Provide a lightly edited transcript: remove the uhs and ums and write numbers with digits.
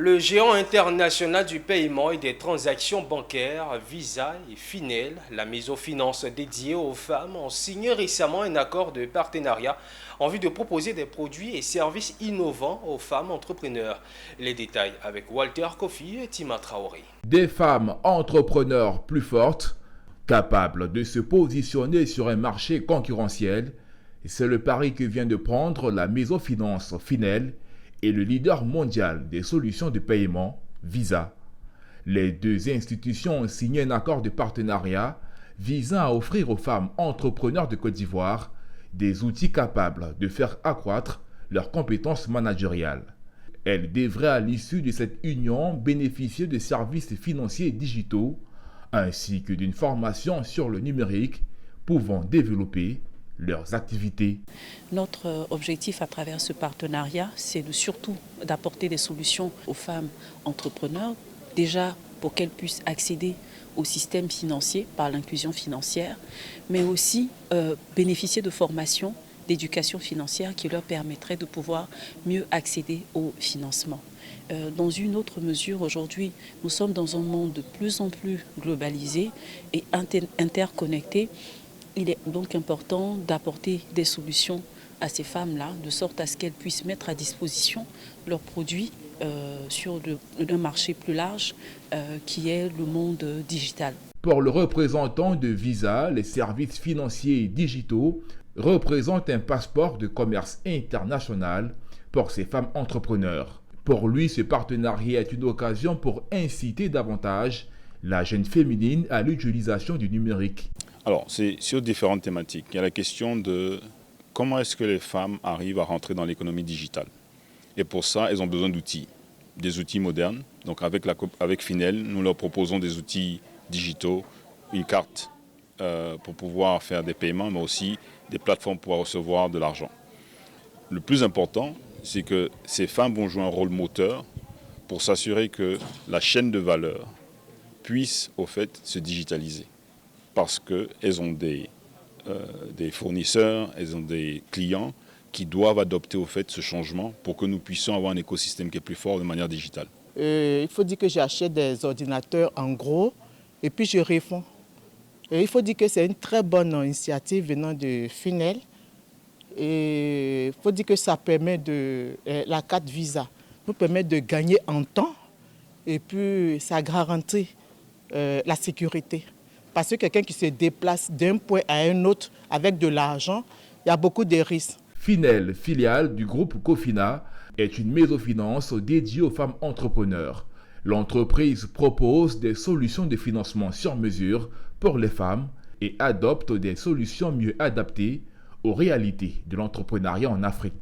Le géant international du paiement et des transactions bancaires, Visa et Finel, la microfinance dédiée aux femmes, ont signé récemment un accord de partenariat en vue de proposer des produits et services innovants aux femmes entrepreneurs. Les détails avec Walter Kofi et Tima Traoré. Des femmes entrepreneurs plus fortes, capables de se positionner sur un marché concurrentiel, c'est le pari que vient de prendre la microfinance Finel et le leader mondial des solutions de paiement, Visa. Les deux institutions ont signé un accord de partenariat visant à offrir aux femmes entrepreneurs de Côte d'Ivoire des outils capables de faire accroître leurs compétences managériales. Elles devraient à l'issue de cette union bénéficier de services financiers digitaux ainsi que d'une formation sur le numérique pouvant développer leurs activités. Notre objectif à travers ce partenariat, c'est surtout d'apporter des solutions aux femmes entrepreneurs, déjà pour qu'elles puissent accéder au système financier par l'inclusion financière, mais aussi bénéficier de formations d'éducation financière qui leur permettraient de pouvoir mieux accéder au financement. Dans une autre mesure, aujourd'hui, nous sommes dans un monde de plus en plus globalisé et interconnecté. Il est donc important d'apporter des solutions à ces femmes-là, de sorte à ce qu'elles puissent mettre à disposition leurs produits sur un marché plus large qui est le monde digital. Pour le représentant de Visa, les services financiers digitaux représentent un passeport de commerce international pour ces femmes entrepreneurs. Pour lui, ce partenariat est une occasion pour inciter davantage la jeune féminine à l'utilisation du numérique. Alors, c'est sur différentes thématiques. Il y a la question de comment est-ce que les femmes arrivent à rentrer dans l'économie digitale. Et pour ça, elles ont besoin d'outils, des outils modernes. Donc avec Finel, nous leur proposons des outils digitaux, une carte pour pouvoir faire des paiements, mais aussi des plateformes pour pouvoir recevoir de l'argent. Le plus important, c'est que ces femmes vont jouer un rôle moteur pour s'assurer que la chaîne de valeur puisse, au fait, se digitaliser. Parce qu'elles ont des fournisseurs, elles ont des clients qui doivent adopter au fait ce changement pour que nous puissions avoir un écosystème qui est plus fort de manière digitale. Il faut dire que j'achète des ordinateurs en gros et puis je refonds. Et il faut dire que c'est une très bonne initiative venant de Finel. Et il faut dire que ça permet la carte Visa nous permet de gagner en temps et puis ça garantit la sécurité. Parce que quelqu'un qui se déplace d'un point à un autre avec de l'argent, il y a beaucoup de risques. Finel, filiale du groupe Cofina, est une microfinance dédiée aux femmes entrepreneurs. L'entreprise propose des solutions de financement sur mesure pour les femmes et adopte des solutions mieux adaptées aux réalités de l'entrepreneuriat en Afrique.